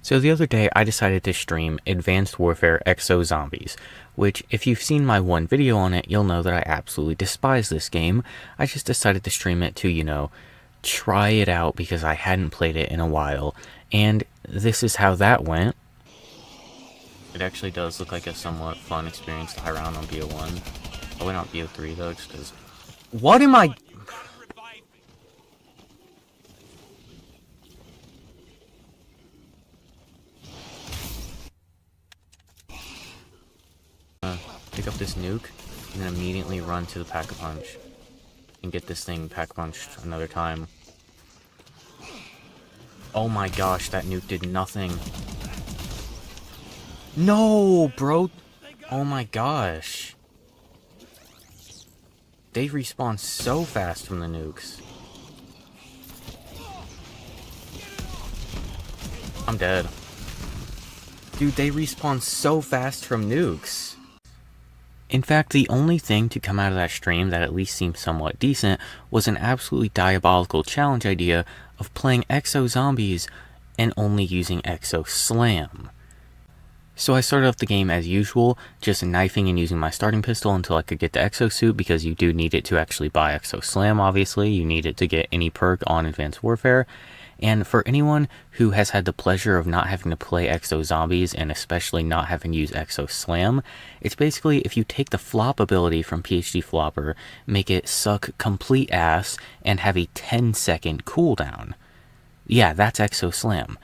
So the other day I decided to stream Advanced Warfare Exo Zombies, which if you've seen my one video on it, you'll know that I absolutely despise this game. I just decided to stream it to, try it out because I hadn't played it in a while, and this is how that went. It actually does look like a somewhat fun experience to high round on BO1. Probably not BO3 though, just because... What am I... pick up this nuke, and then immediately run to the pack-a-punch. And get this thing pack-punched another time. Oh my gosh, that nuke did nothing. No, bro! Oh my gosh. They respawn so fast from the nukes. I'm dead. Dude, they respawn so fast from nukes. In fact, the only thing to come out of that stream that at least seemed somewhat decent was an absolutely diabolical challenge idea of playing Exo Zombies and only using Exo Slam. So I started off the game as usual, just knifing and using my starting pistol until I could get the Exo Suit, because you do need it to actually buy Exo Slam, obviously. You need it to get any perk on Advanced Warfare. And for anyone who has had the pleasure of not having to play Exo Zombies, and especially not having to use Exo Slam, it's basically if you take the flop ability from PhD Flopper, make it suck complete ass, and have a 10-second cooldown. Yeah, that's Exo Slam.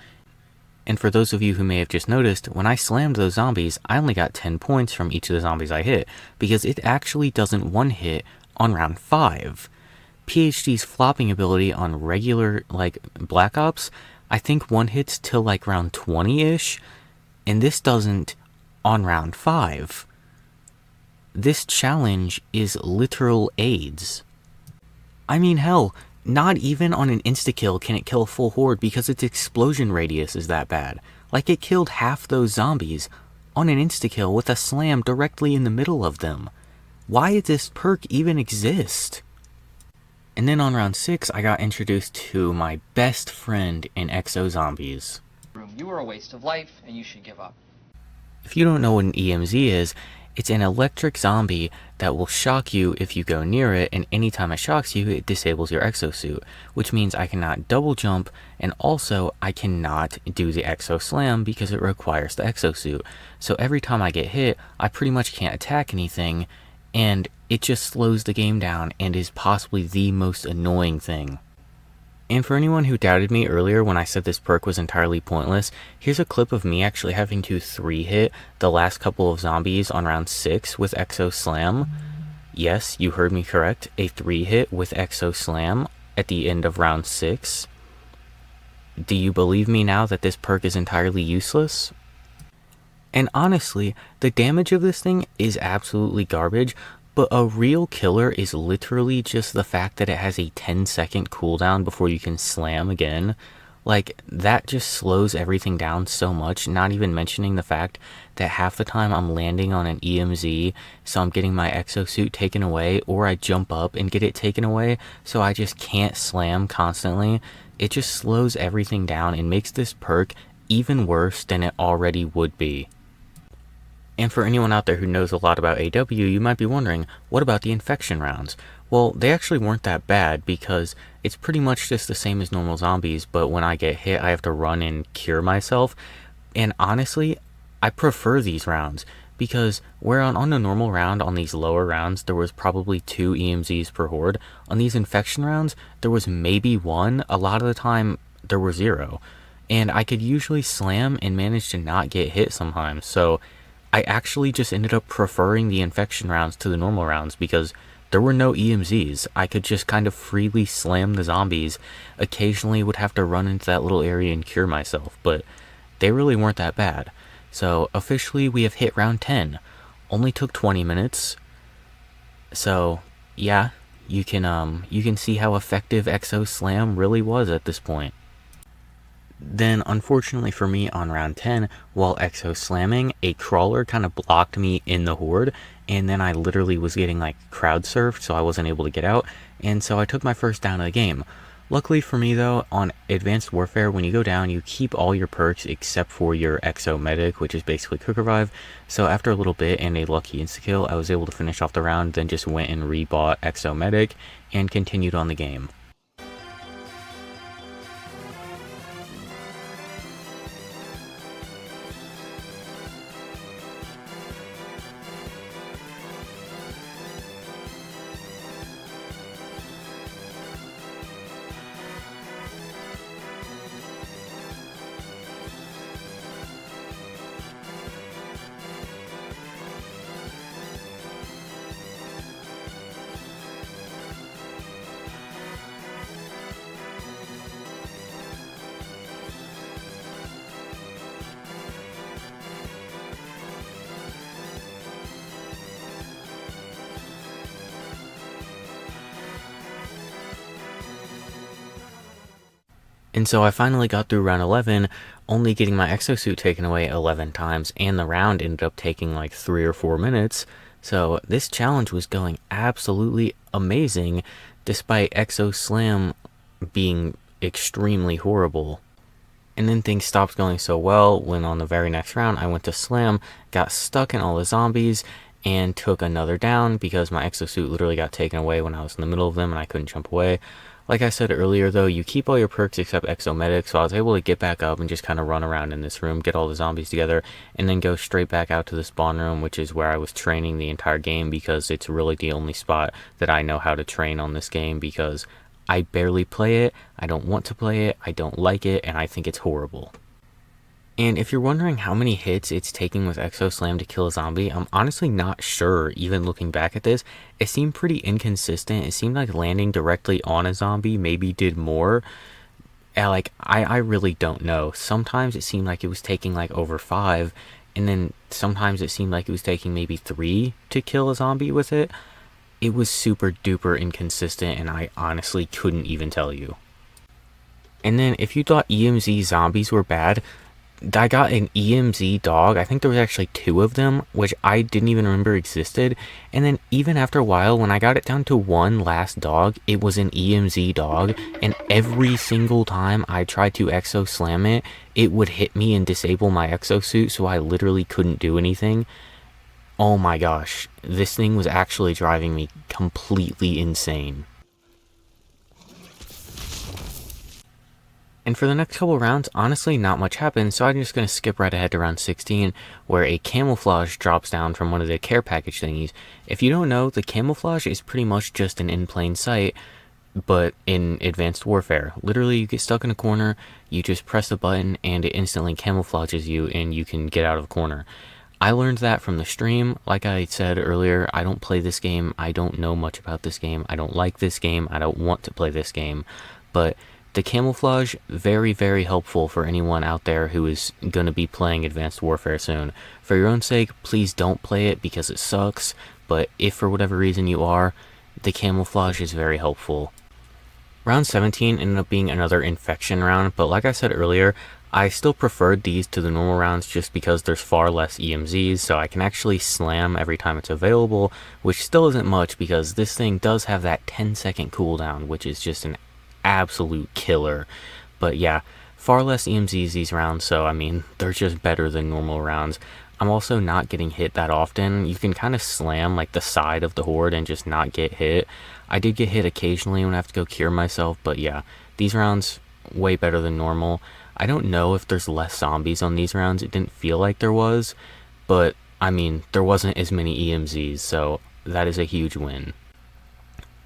And for those of you who may have just noticed, when I slammed those zombies, I only got 10 points from each of the zombies I hit, because it actually doesn't one-hit on round 5. PhD's flopping ability on regular, Black Ops, I think one-hits till, round 20-ish, and this doesn't on round 5. This challenge is literal AIDS. I mean, hell, not even on an insta-kill can it kill a full horde because its explosion radius is that bad. It killed half those zombies on an insta-kill with a slam directly in the middle of them. Why does this perk even exist? And then on round 6, I got introduced to my best friend in Exo Zombies. You are a waste of life, and you should give up. If you don't know what an EMZ is, it's an electric zombie that will shock you if you go near it, and anytime it shocks you, it disables your exosuit, which means I cannot double jump, and also I cannot do the Exo Slam because it requires the exosuit. So every time I get hit, I pretty much can't attack anything, and it just slows the game down and is possibly the most annoying thing. And for anyone who doubted me earlier when I said this perk was entirely pointless, here's a clip of me actually having to 3-hit the last couple of zombies on round 6 with Exo Slam. Yes, you heard me correct, a 3-hit with Exo Slam at the end of round 6. Do you believe me now that this perk is entirely useless? And honestly, the damage of this thing is absolutely garbage, but a real killer is literally just the fact that it has a 10-second cooldown before you can slam again. That just slows everything down so much, not even mentioning the fact that half the time I'm landing on an EMZ, so I'm getting my exosuit taken away, or I jump up and get it taken away, so I just can't slam constantly. It just slows everything down and makes this perk even worse than it already would be. And for anyone out there who knows a lot about AW, you might be wondering, what about the infection rounds? Well, they actually weren't that bad because it's pretty much just the same as normal zombies, but when I get hit, I have to run and cure myself. And honestly, I prefer these rounds because where on a normal round, on these lower rounds, there was probably 2 EMZs per horde. On these infection rounds, there was maybe 1. A lot of the time, there were 0. And I could usually slam and manage to not get hit sometimes, so I actually just ended up preferring the infection rounds to the normal rounds because there were no EMZs. I could just kind of freely slam the zombies. Occasionally would have to run into that little area and cure myself, but they really weren't that bad. So officially we have hit round 10. Only took 20 minutes. So yeah, you can see how effective Exo Slam really was at this point. Then, unfortunately for me, on round 10, while Exo Slamming, a crawler kind of blocked me in the horde, and then I literally was getting, crowd surfed, so I wasn't able to get out, and so I took my first down of the game. Luckily for me though, on Advanced Warfare, when you go down, you keep all your perks except for your Exo Medic, which is basically Quick Revive. So after a little bit and a lucky insta-kill, I was able to finish off the round, then just went and rebought Exo Medic and continued on the game. And so I finally got through round 11, only getting my exosuit taken away 11 times, and the round ended up taking like 3 or 4 minutes. So this challenge was going absolutely amazing, despite Exo Slam being extremely horrible. And then things stopped going so well when on the very next round I went to Slam, got stuck in all the zombies, and took another down because my exosuit literally got taken away when I was in the middle of them and I couldn't jump away. Like I said earlier though, you keep all your perks except Exo Medic, so I was able to get back up and just kind of run around in this room, get all the zombies together, and then go straight back out to the spawn room, which is where I was training the entire game because it's really the only spot that I know how to train on this game because I barely play it, I don't want to play it, I don't like it, and I think it's horrible. And if you're wondering how many hits it's taking with Exo Slam to kill a zombie, I'm honestly not sure, even looking back at this. It seemed pretty inconsistent. It seemed like landing directly on a zombie maybe did more. I really don't know. Sometimes it seemed like it was taking like over 5, and then sometimes it seemed like it was taking maybe 3 to kill a zombie with it. It was super duper inconsistent, and I honestly couldn't even tell you. And then if you thought EMZ zombies were bad, I got an EMZ dog. I think there was actually 2 of them, which I didn't even remember existed. And then even after a while, when I got it down to one last dog, it was an EMZ dog. And every single time I tried to Exo Slam it, it would hit me and disable my exosuit, so I literally couldn't do anything. Oh my gosh, this thing was actually driving me completely insane. And for the next couple rounds, honestly, not much happened, so I'm just going to skip right ahead to round 16, where a camouflage drops down from one of the care package thingies. If you don't know, the camouflage is pretty much just an in plain sight, but in Advanced Warfare. Literally, you get stuck in a corner, you just press the button, and it instantly camouflages you, and you can get out of the corner. I learned that from the stream. Like I said earlier, I don't play this game, I don't know much about this game, I don't like this game, I don't want to play this game, but the camouflage, very, very helpful for anyone out there who is going to be playing Advanced Warfare soon. For your own sake, please don't play it because it sucks, but if for whatever reason you are, the camouflage is very helpful. Round 17 ended up being another infection round, but like I said earlier, I still preferred these to the normal rounds just because there's far less EMZs, so I can actually slam every time it's available, which still isn't much because this thing does have that 10-second cooldown, which is just an absolute killer. But yeah, far less EMZs these rounds, so I mean, they're just better than normal rounds. I'm also not getting hit that often. You can kind of slam like the side of the horde and just not get hit. I did get hit occasionally when I have to go cure myself, but yeah, these rounds way better than normal. I don't know if there's less zombies on these rounds. It didn't feel like there was, but I mean, there wasn't as many EMZs, so that is a huge win.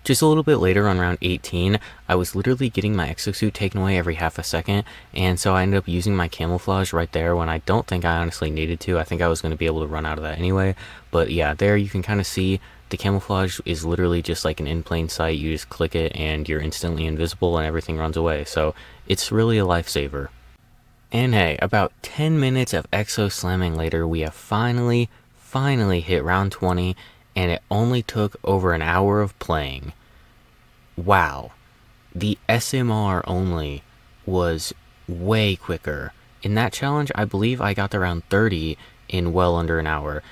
Just a little bit later on round 18, I was literally getting my exosuit taken away every half a second, and so I ended up using my camouflage right there when I don't think I honestly needed to. I think I was going to be able to run out of that anyway, but yeah, there you can kind of see the camouflage is literally just like an in plain sight. You just click it and you're instantly invisible and everything runs away, so it's really a lifesaver. And hey, about 10 minutes of Exo Slamming later, we have finally hit round 20, and it only took over an hour of playing. Wow, the SMR only was way quicker. In that challenge, I believe I got to round 30 in well under an hour,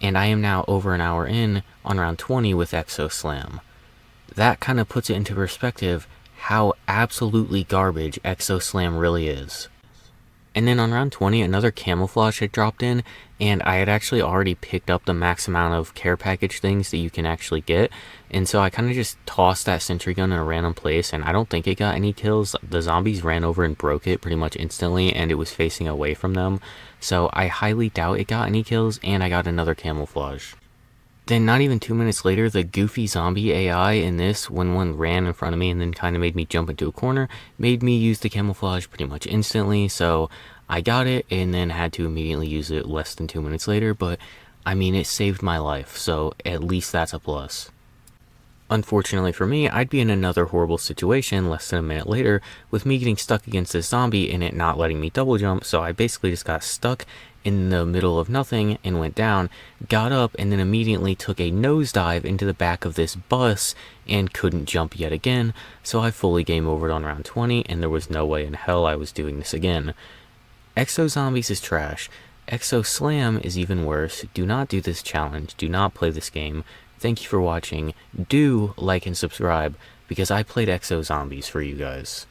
and I am now over an hour in on round 20 with Exo Slam. That kind of puts it into perspective how absolutely garbage Exo Slam really is. And then on round 20, another camouflage had dropped in, and I had actually already picked up the max amount of care package things that you can actually get. And so I kind of just tossed that sentry gun in a random place, and I don't think it got any kills. The zombies ran over and broke it pretty much instantly, and it was facing away from them. So I highly doubt it got any kills, and I got another camouflage. Then not even 2 minutes later, the goofy zombie AI in this, when one ran in front of me and then kind of made me jump into a corner, made me use the camouflage pretty much instantly. So I got it and then had to immediately use it less than 2 minutes later. But I mean, it saved my life, so at least that's a plus. Unfortunately for me, I'd be in another horrible situation less than a minute later with me getting stuck against this zombie and it not letting me double jump, so I basically just got stuck in the middle of nothing and went down, got up, and then immediately took a nosedive into the back of this bus and couldn't jump yet again, so I fully game overed on round 20 and there was no way in hell I was doing this again. Exo Zombies is trash. Exo Slam is even worse. Do not do this challenge. Do not play this game. Thank you for watching. Do like and subscribe because I played Exo Zombies for you guys.